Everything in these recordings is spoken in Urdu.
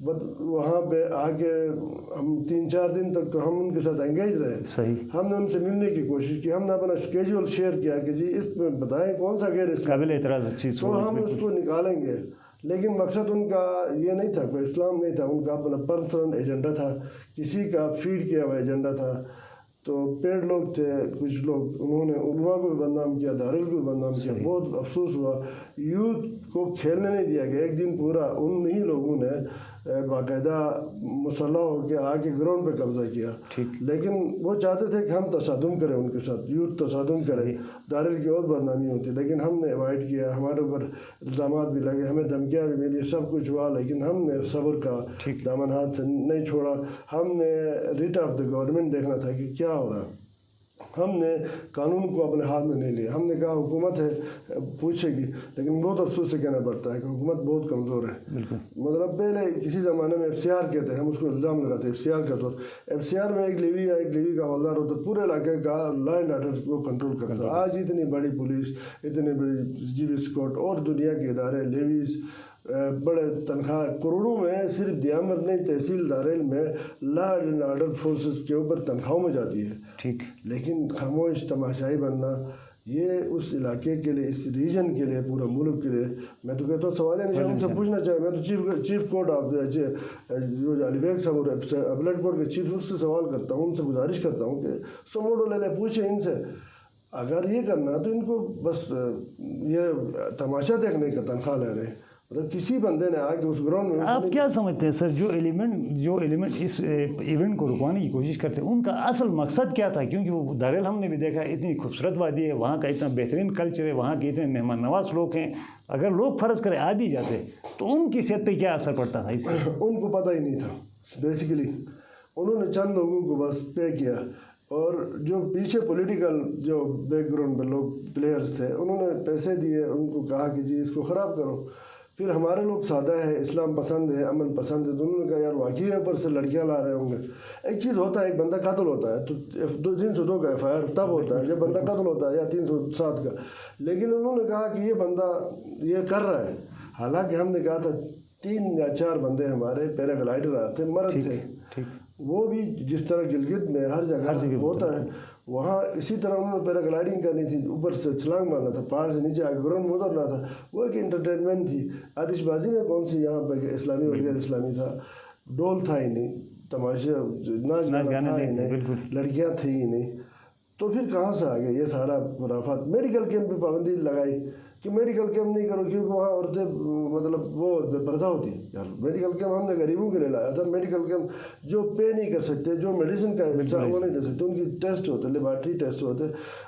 وہاں پہ آ کے ہم 3-4 دن تک تو ہم ان کے ساتھ انگیج رہے. صحیح. ہم نے ان سے ملنے کی کوشش کی, ہم نے اپنا اسکیجول شیئر کیا کہ جی اس میں بتائیں کون سا غیر اسلام قابل اعتراض چیز تو ہم اس کو نکالیں گے. لیکن مقصد ان کا یہ نہیں تھا, کوئی اسلام نہیں تھا, ان کا اپنا پرسنل ایجنڈا تھا, کسی کا فیڈ کیا ہوا ایجنڈا تھا. تو پیڑ لوگ تھے کچھ لوگ, انہوں نے علماء کو بھی بدنام کیا, دارل کو بھی بدنام کیا. بہت افسوس ہوا, یوتھ کو کھیلنے نہیں دیا گیا. ایک دن پورا انہی لوگوں نے باقاعدہ مسلح ہو کے آ کے گراؤنڈ پہ قبضہ کیا. لیکن وہ چاہتے تھے کہ ہم تصادم کریں ان کے ساتھ, یوتھ تصادم کرے, دارل کی اور بدنامی ہوتی. لیکن ہم نے اوائڈ کیا, ہمارے اوپر الزامات بھی لگے, ہمیں دھمکیاں بھی ملی, سب کچھ ہوا, لیکن ہم نے صبر کا دامن ہاتھ سے نہیں چھوڑا. ہم نے ریٹ آف دا گورنمنٹ دیکھنا تھا کہ کیا ہو رہا. ہم نے قانون کو اپنے ہاتھ میں نہیں لیا. ہم نے کہا حکومت ہے پوچھے گی, لیکن بہت افسوس سے کہنا پڑتا ہے کہ حکومت بہت کمزور ہے. مطلب پہلے کسی زمانے میں FCR کہتے ہیں, ہم اس کو الزام لگاتے ہیں FCR کا طور. FCR میں ایک لیوی کا حوالدار ہوتا, پورے علاقے کا لا اینڈ آرڈر کو کنٹرول کرتا. آج اتنی بڑی پولیس, اتنی بڑی جی بی اسکواڈ اور دنیا کے ادارے, لیویز, بڑے تنخواہ کروڑوں میں, صرف دیامر نہیں تحصیل دارل میں لا اینڈ آرڈر فورسز کے اوپر تنخواہوں میں جاتی ہے. ٹھیک. لیکن خاموش تماشائی بننا, یہ اس علاقے کے لیے, اس ریجن کے لیے, پورے ملک کے لیے, میں تو کہتا ہوں سوال نہیں ان سے پوچھنا چاہیے. میں تو چیف کورٹ آف جو علی بیگ صاحب اور اپلیٹ کورٹ کے چیف, اس سے سوال کرتا ہوں, ان سے گزارش کرتا ہوں کہ سموڈو لے لیں, پوچھیں ان سے. اگر یہ کرنا تو ان کو بس یہ تماشا دیکھنے کا تنخواہ لے رہے ہیں. مطلب کسی بندے نے آ کے اس گراؤنڈ میں, آپ کیا سمجھتے ہیں سر, جو ایلیمنٹ اس ایونٹ کو رکوانے کی کوشش کرتے ہیں, ان کا اصل مقصد کیا تھا؟ کیونکہ وہ دارل ہم نے بھی دیکھا, اتنی خوبصورت وادی ہے, وہاں کا اتنا بہترین کلچر ہے, وہاں کے اتنے مہمان نواز لوگ ہیں. اگر لوگ فرض کرے آ بھی جاتے تو ان کی صحت پہ کیا اثر پڑتا تھا؟ اس سے ان کو پتہ ہی نہیں تھا. بیسیکلی انہوں نے چند لوگوں کو بس پے کیا, اور جو پیچھے پولیٹیکل جو بیک گراؤنڈ پہ لوگ پلیئرز تھے, انہوں نے پیسے دیے, ان کو کہا کہ جی اس کو خراب کرو. پھر ہمارے لوگ سادہ ہے, اسلام پسند ہے, امن پسند ہے, تو انہوں نے کہا یار واقعی اوپر سے لڑکیاں لا رہے ہوں گے. ایک چیز ہوتا ہے, ایک بندہ قتل ہوتا ہے تو 302 کا FIR تب ہوتا ہے جب بندہ قتل ہوتا ہے, یا 307 کا. لیکن انہوں نے کہا کہ یہ بندہ یہ کر رہا ہے. حالانکہ ہم نے کہا تھا 3 یا 4 بندے ہمارے پیراگلائڈر آتے تھے, مرد تھے, وہ بھی جس طرح گلگت میں ہر جگہ ہوتا ہے, وہاں اسی طرح انہوں نے پیراگلائڈنگ کرنی تھی, اوپر سے چھلانگ مارنا تھا, پہاڑ سے نیچے آ کے گراؤنڈ میں اترنا تھا. وہ ایک انٹرٹینمنٹ تھی. آتش بازی میں کون سی یہاں پہ اسلامی اور غیر اسلامی تھا, ڈول تھا ہی نہیں, تماشے ناچ گانا تھا ہی نہیں, لڑکیاں تھیں ہی نہیں. تو پھر کہاں سے آ گئے یہ سارا خرافات؟ میڈیکل کیمپ پہ پابندی لگائی کہ میڈیکل کیمپ نہیں کرو کیونکہ وہاں عورتیں مطلب وہ بے پردہ ہوتی ہیں. یار میڈیکل کیمپ ہم نے غریبوں کے لیے لایا تھا. میڈیکل کیمپ جو پے نہیں کر سکتے, جو میڈیسن کا وہ نہیں دے سکتے, ان کی ٹیسٹ ہوتے, لیبارٹری ٹیسٹ ہوتے,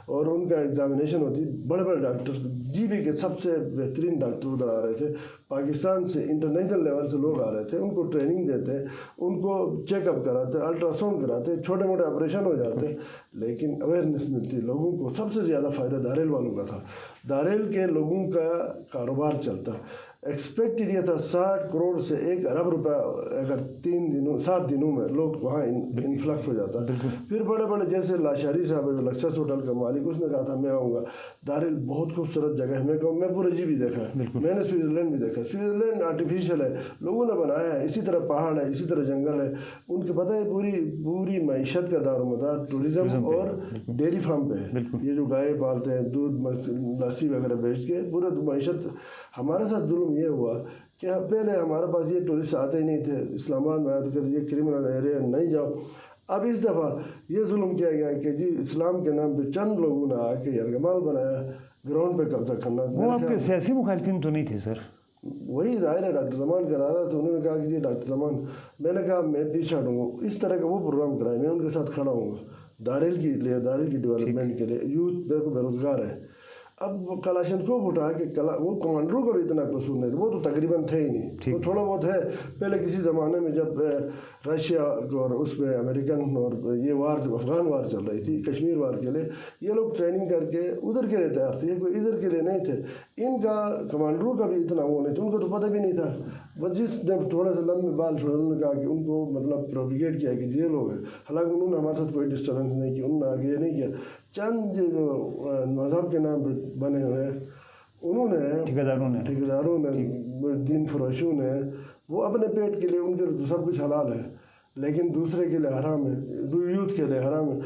اور ان کا ایگزامینیشن ہوتی. بڑے بڑے ڈاکٹر, GB کے سب سے بہترین ڈاکٹر ادھر آ رہے تھے, پاکستان سے انٹرنیشنل لیول سے لوگ آ رہے تھے. ان کو ٹریننگ دیتے, ان کو چیک اپ کراتے, الٹرا ساؤنڈ کراتے, چھوٹے موٹے آپریشن ہو جاتے. لیکن اویئرنیس ملتی لوگوں کو. سب سے زیادہ فائدہ دارل والوں کا تھا. دارل کے لوگوں کا کاروبار چلتا. ایکسپیکٹڈ یہ تھا 60 کروڑ سے 1 ارب روپے اگر 7 دنوں میں لوگ وہاں انفلکس ہو جاتا. پھر بڑے بڑے جیسے لاشاری صاحب جو لکسس ہوٹل کا مالک, اس نے کہا تھا میں آؤں گا. دارل بہت خوبصورت جگہ ہے, میں کہوں میں پورے جی بھی دیکھا ہے, میں نے سوئٹزرلینڈ بھی دیکھا. سوئٹزرلینڈ آرٹیفیشیل ہے, لوگوں نے بنایا ہے, اسی طرح پہاڑ ہے, اسی طرح جنگل ہے. ان کے پتہ ہے پوری معیشت کا دار و مدار ٹوریزم اور ڈیری فارم پہ ہے. یہ جو گائے پالتے ہیں, دودھ لسی وغیرہ بیچ کے پورے معیشت. ہمارے ساتھ ظلم یہ ہوا کہ پہلے ہمارے پاس یہ ٹورسٹ آتے ہی نہیں تھے. اسلام آباد میں آیا تو کہتے یہ کرمنل ایریا نہیں جاؤ. اب اس دفعہ یہ ظلم کیا گیا کہ جی اسلام کے نام پہ چند لوگوں نے آ کے یرغمال بنایا, گراؤنڈ پہ قبضہ کرنا. وہ آپ کے سیاسی مخالفین تو نہیں تھے سر؟ وہی ظاہر ہے, ڈاکٹر زمان کرا رہا تو انہوں نے کہا کہ جی ڈاکٹر زمان, میں نے کہا میں پیچھے ہٹوں گا. اس طرح کا وہ پروگرام کرائے, میں ان کے ساتھ کھڑا ہوں گا دارل کی ڈیولپمنٹ کے لیے. یوتھ بے روزگار ہے. اب کلاشنکوف اٹھا کے وہ کمانڈروں کا بھی اتنا قصور نہیں تھا, وہ تو تقریباً تھے ہی نہیں. وہ تھوڑا بہت ہے پہلے کسی زمانے میں جب رشیا اور اس میں امریکن اور یہ وار جو افغان وار چل رہی تھی, کشمیر وار کے لیے یہ لوگ ٹریننگ کر کے ادھر کے لیے تیار تھے, یہ کوئی ادھر کے لیے نہیں تھے. ان کا کمانڈروں کا بھی اتنا وہ نہیں تھا, ان کو تو پتہ بھی نہیں تھا. بس جس جب تھوڑے سے لمبے بال چھوڑے, انہوں نے کہا کہ ان کو مطلب پروپیگیٹ کیا کہ یہ لوگ ہیں. حالانکہ انہوں نے ہمارے ساتھ کوئی ڈسٹربنس نہیں کی, انہوں نے آگے یہ نہیں کیا. چند جو مذہب کے نام پہ بنے ہوئے انہوں نے, ٹھیکیداروں نے, دین فروشوں نے وہ اپنے پیٹ کے لیے ان کے لیے سب کچھ حلال ہے، لیکن دوسرے کے لیے حرام ہے، یوتھ کے لیے حرام ہے۔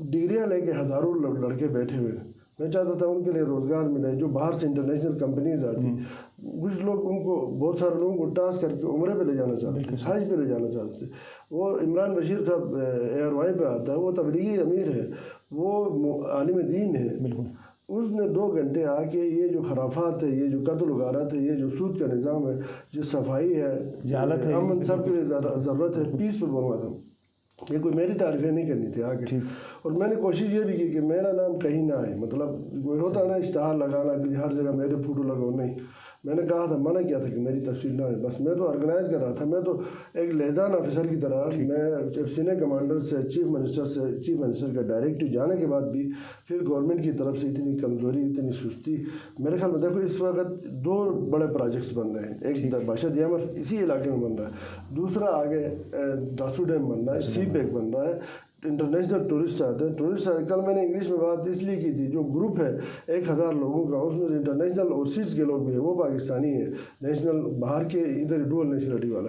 ڈگریاں لے کے ہزاروں لڑکے بیٹھے ہوئے ہیں، میں چاہتا تھا ان کے لیے روزگار ملے، جو باہر سے انٹرنیشنل کمپنیز آتی، کچھ لوگ ان کو، بہت سارے لوگوں کو ٹاسک کر کے عمرے پہ لے جانا چاہتے ہیں، حج پہ لے جانا چاہتے ہیں۔ وہ عمران بشیر صاحب ایئر وائی پہ آتا ہے، وہ تبلیغی امیر ہے، وہ عالم دین ہے، اس نے 2 گھنٹے آ کے یہ جو خرافات ہے، یہ جو قتل و غارت ہے، یہ جو سود کا نظام ہے، جو صفائی ہے، امن سب کے لیے ضرورت ہے، پیس پہ بولنا تھا۔ یہ کوئی میری تعریفیں نہیں کرنی تھی آگے، اور میں نے کوشش یہ بھی کی کہ میرا نام کہیں نہ آئے، مطلب کوئی ہوتا نا اشتہار لگانا کہ ہر جگہ میرے فوٹو لگاؤ، نہیں، میں نے کہا تھا، منع کیا تھا کہ میری تصویر نہ آئے، بس میں تو آرگنائز کر رہا تھا، میں تو ایک لیزان آفیسر کی طرح، میں سینئر کمانڈر سے چیف منسٹر کا ڈائریکٹو جانے کے بعد بھی پھر گورنمنٹ کی طرف سے اتنی کمزوری، اتنی سستی۔ میرے خیال میں دیکھو اس وقت 2 بڑے پروجیکٹس بن رہے ہیں، ایک باشا دیامر اسی علاقے میں بن رہا ہے، دوسرا آگے داسو ڈیم بن رہا ہے، سی پیک بن رہا ہے، انٹرنیشنل ٹورسٹ آتے ہیں، ٹورسٹ کل میں نے انگلش میں بات اس لیے کی تھی، جو گروپ ہے 1000 لوگوں کا، اس میں انٹرنیشنل اوورسیز کے لوگ بھی ہیں، وہ پاکستانی ہیں، نیشنل باہر کے ادھر ڈوئل نیشنلٹی والا،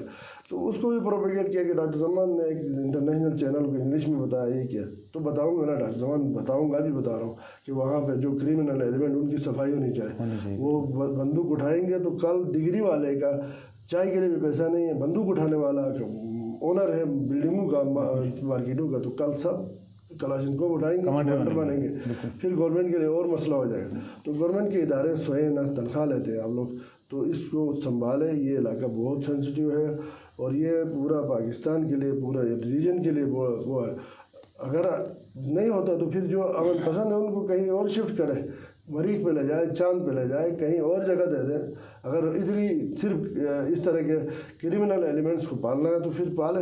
تو اس کو بھی پروپیگیٹ کیا کہ ڈاکٹر زمان نے ایک انٹرنیشنل چینل کو انگلش میں بتایا، یہ کیا، تو بتاؤں گا نا ڈاکٹر زمان، بتاؤں گا بھی، بتا رہا ہوں کہ وہاں پہ جو کریمنل ایلیمنٹ ان کی صفائی ہونی چاہیے، وہ بندوق اٹھائیں گے تو کل ڈگری والے کا چائے کے لیے بھی پیسہ نہیں ہے، بندوق اٹھانے والا اونر ہے بلڈنگوں کا، مارکیٹوں کا، تو کل سب کلاشنکوف اٹھائیں گے، کمانڈر بنیں گے، پھر گورنمنٹ کے لیے اور مسئلہ ہو جائے گا۔ تو گورنمنٹ کے ادارے سوئیں نہ تنخواہ لیتے ہیں آپ لوگ، تو اس کو سنبھالیں، یہ علاقہ بہت سینسٹیو ہے، اور یہ پورا پاکستان کے لیے، پورا ریجن کے لیے وہ ہے، اگر نہیں ہوتا تو پھر جو امن پسند ہے ان کو کہیں اور شفٹ کرے، مریخ پہ لے جائے، چاند پہ لے جائے، کہیں اور جگہ دے دیں۔ اگر ادھر ہی صرف اس طرح کے کرمنل ایلیمنٹس کو پالنا ہے تو پھر پالیں۔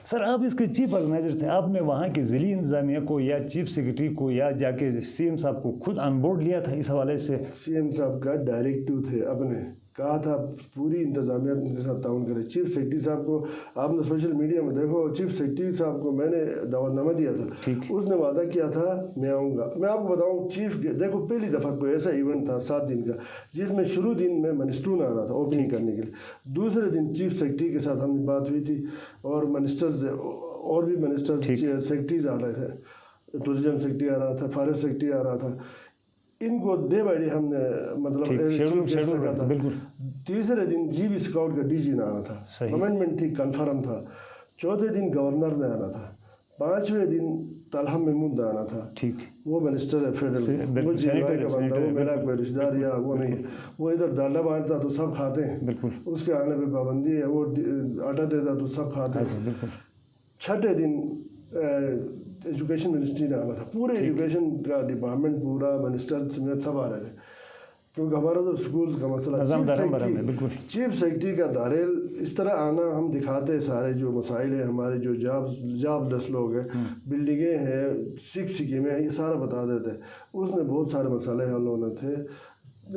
سر آپ اس کے چیف آرگنائزر تھے، آپ نے وہاں کی ضلعی انتظامیہ کو یا چیف سیکرٹری کو یا جا کے سی ایم صاحب کو خود آن بورڈ لیا تھا اس حوالے سے؟ سی ایم صاحب کا ڈائریکٹو تھے، اپنے کہا تھا پوری انتظامیہ ان کے ساتھ تعاون کرے۔ چیف سیکرٹری صاحب کو آپ نے سوشل میڈیا میں دیکھو، چیف سیکرٹری صاحب کو میں نے دعوت نامہ دیا تھا، اس نے وعدہ کیا تھا میں آؤں گا۔ میں آپ کو بتاؤں، چیف دیکھو پہلی دفعہ کوئی ایسا ایونٹ تھا 7 دن کا جس میں شروع دن میں منسٹرون آ رہا تھا اوپننگ کرنے کے لیے، دوسرے دن چیف سیکرٹری کے ساتھ ہم نے بات ہوئی تھی، اور منسٹرز اور بھی منسٹر سیکرٹریز آ رہے تھے، ٹورزم سیکرٹری آ رہا تھا، فارسٹ سیکرٹری آ رہا تھا، ان کو ڈے بائی ڈے ہم نے مطلب رکھا تھا۔ تیسرے دن جی بی اسکاؤٹ کا ڈی جی نے آنا تھا، کمنڈمنٹ تھی، کنفرم تھا۔ چوتھے دن گورنر نے آنا تھا۔ 5ویں دن طلحہ محمود نے آنا تھا، وہ منسٹر ہے فیڈرل، وہ جی وائی کا بندہ، وہ میرا کوئی رشتہ دار یا وہ نہیں ہے، وہ ادھر ڈالڈا بانٹتا تو سب کھاتے ہیں، اس کے آنے پہ پابندی ہے، وہ آٹا دیتا تو سب کھاتے ہیں۔ 6ٹھے دن ایجوکیشن منسٹری نے آنا تھا، پورے ایجوکیشن کا ڈپارٹمنٹ پورا منسٹر سمیت سب آ رہے تھے، کیونکہ ہمارا تو اسکولز کا مسئلہ۔ چیف سیکرٹری کا داریل اس طرح آنا، ہم دکھاتے سارے جو مسائل ہیں، ہمارے جو جاب لیس لوگ ہیں، بلڈنگیں ہیں، 6 سکیمیں ہیں، یہ سارا بتا دیتے۔ اس میں بہت سارے مسئلے حل ہونے تھے،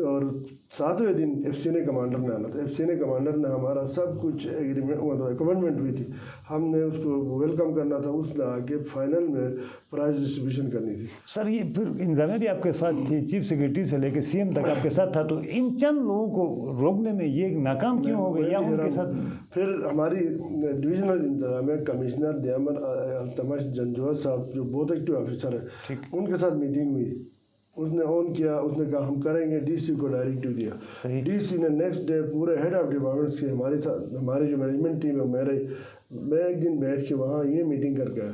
اور 7ویں دن ایف سی نے کمانڈر نے آنا تھا۔ ایف سی نے کمانڈر نے ہمارا سب کچھ ایگریمنٹ کمٹمنٹ ہوئی تھی، ہم نے اس کو ویلکم کرنا تھا، اس نے آ کے فائنل میں پرائز ڈسٹریبیوشن کرنی تھی۔ سر یہ پھر انتظامیہ بھی آپ کے ساتھ تھی، چیف سیکرٹری سے لے کے سی ایم تک آپ کے ساتھ تھا، تو ان چند لوگوں کو روکنے میں یہ ناکام کیوں ہو گئی، یا ان کے ساتھ؟ پھر ہماری ڈویژنل انتظامیہ کمشنر دیامر التمش جنجوہر صاحب جو بہت ایکٹیو آفیسر ہے، ان کے ساتھ میٹنگ ہوئی، اس نے آن کیا، اس نے کہا ہم کریں گے، ڈی سی کو ڈائریکٹو دیا، ڈی سی نے نیکسٹ ڈے پورے ہیڈ آف ڈپارٹمنٹس کے ہمارے ساتھ، ہماری جو مینجمنٹ ٹیم ہے، میں ایک دن بیٹھ کے وہاں یہ میٹنگ کر کے آیا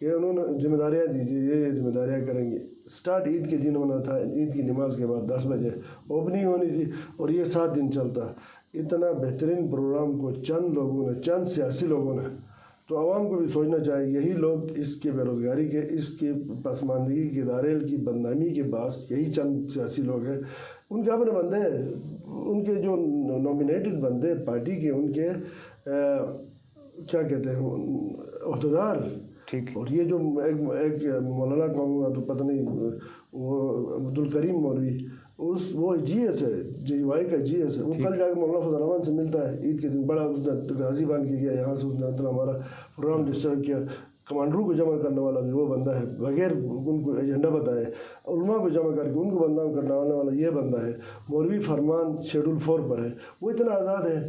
کہ انہوں نے ذمہ داریاں دیجیے، یہ ذمہ داریاں کریں گے۔ سٹارٹ عید کے دن ہونا تھا، عید کی نماز کے بعد 10 بجے اوپننگ ہونی تھی، اور یہ 7 دن چلتا۔ اتنا بہترین پروگرام کو چند لوگوں نے، چند سیاسی لوگوں نے، تو عوام کو بھی سوچنا چاہیے، یہی لوگ اس کے بے روزگاری کے، اس کے پسماندگی کے، داریل کی بدنامی کے باعث یہی چند سیاسی لوگ ہیں، ان کے اپنے بندے ہیں، ان کے جو نومینیٹڈ بندے پارٹی کے، ان کے کیا کہتے ہیں عہدیدار، اور یہ جو ایک مولانا کہوں گا تو پتہ نہیں، وہ عبدالکریم مولوی، وہ جی ایس ہے، جی وائی کا جی ایس ہے، وہ کل جا کے مولانا فضل الرحمان سے ملتا ہے عید کے دن، بڑا اس نے غازی بان کی گیا، یہاں سے اس نے اتنا ہمارا پروگرام ڈسٹرب کیا، کمانڈروں کو جمع کرنے والا بھی وہ بندہ ہے، بغیر ان کو ایجنڈا بتائے، علماء کو جمع کر کے ان کو بدنام کرنے والا یہ بندہ ہے، مولوی فرمان شیڈول 4 پر ہے، وہ اتنا آزاد ہے،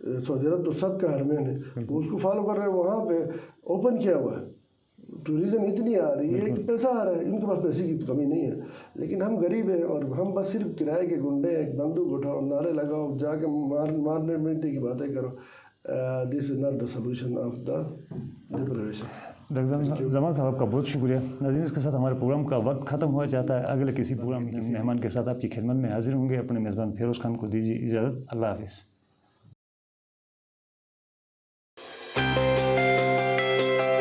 سعودی عرب تو سب کا حرمین ہے، وہ اس کو فالو کر رہے ہیں، وہاں پہ اوپن کیا ہوا ہے، ٹوریزم اتنی آ رہی ہے کہ پیسہ آ رہا ہے، ان کے پاس پیسے کی تو کمی نہیں ہے، لیکن ہم غریب ہیں اور ہم بس صرف کرائے کے گنڈے ہیں، بندوق اٹھاؤ، نعرے لگاؤ، جا کے مارنے ملنے کی باتیں کرو. This is not the solution of the liberation. Doctor Zaman صاحب آپ کا بہت شکریہ. ناظرین اس کے ساتھ ہمارے پروگرام کا وقت ختم ہوا چاہتا ہے. اگلے کسی پروگرام کے مہمان کے ساتھ آپ کی خدمت میں حاضر ہوں گے. اپنے میزبان فیروز خان کو دیجیے اجازت. اللہ حافظ.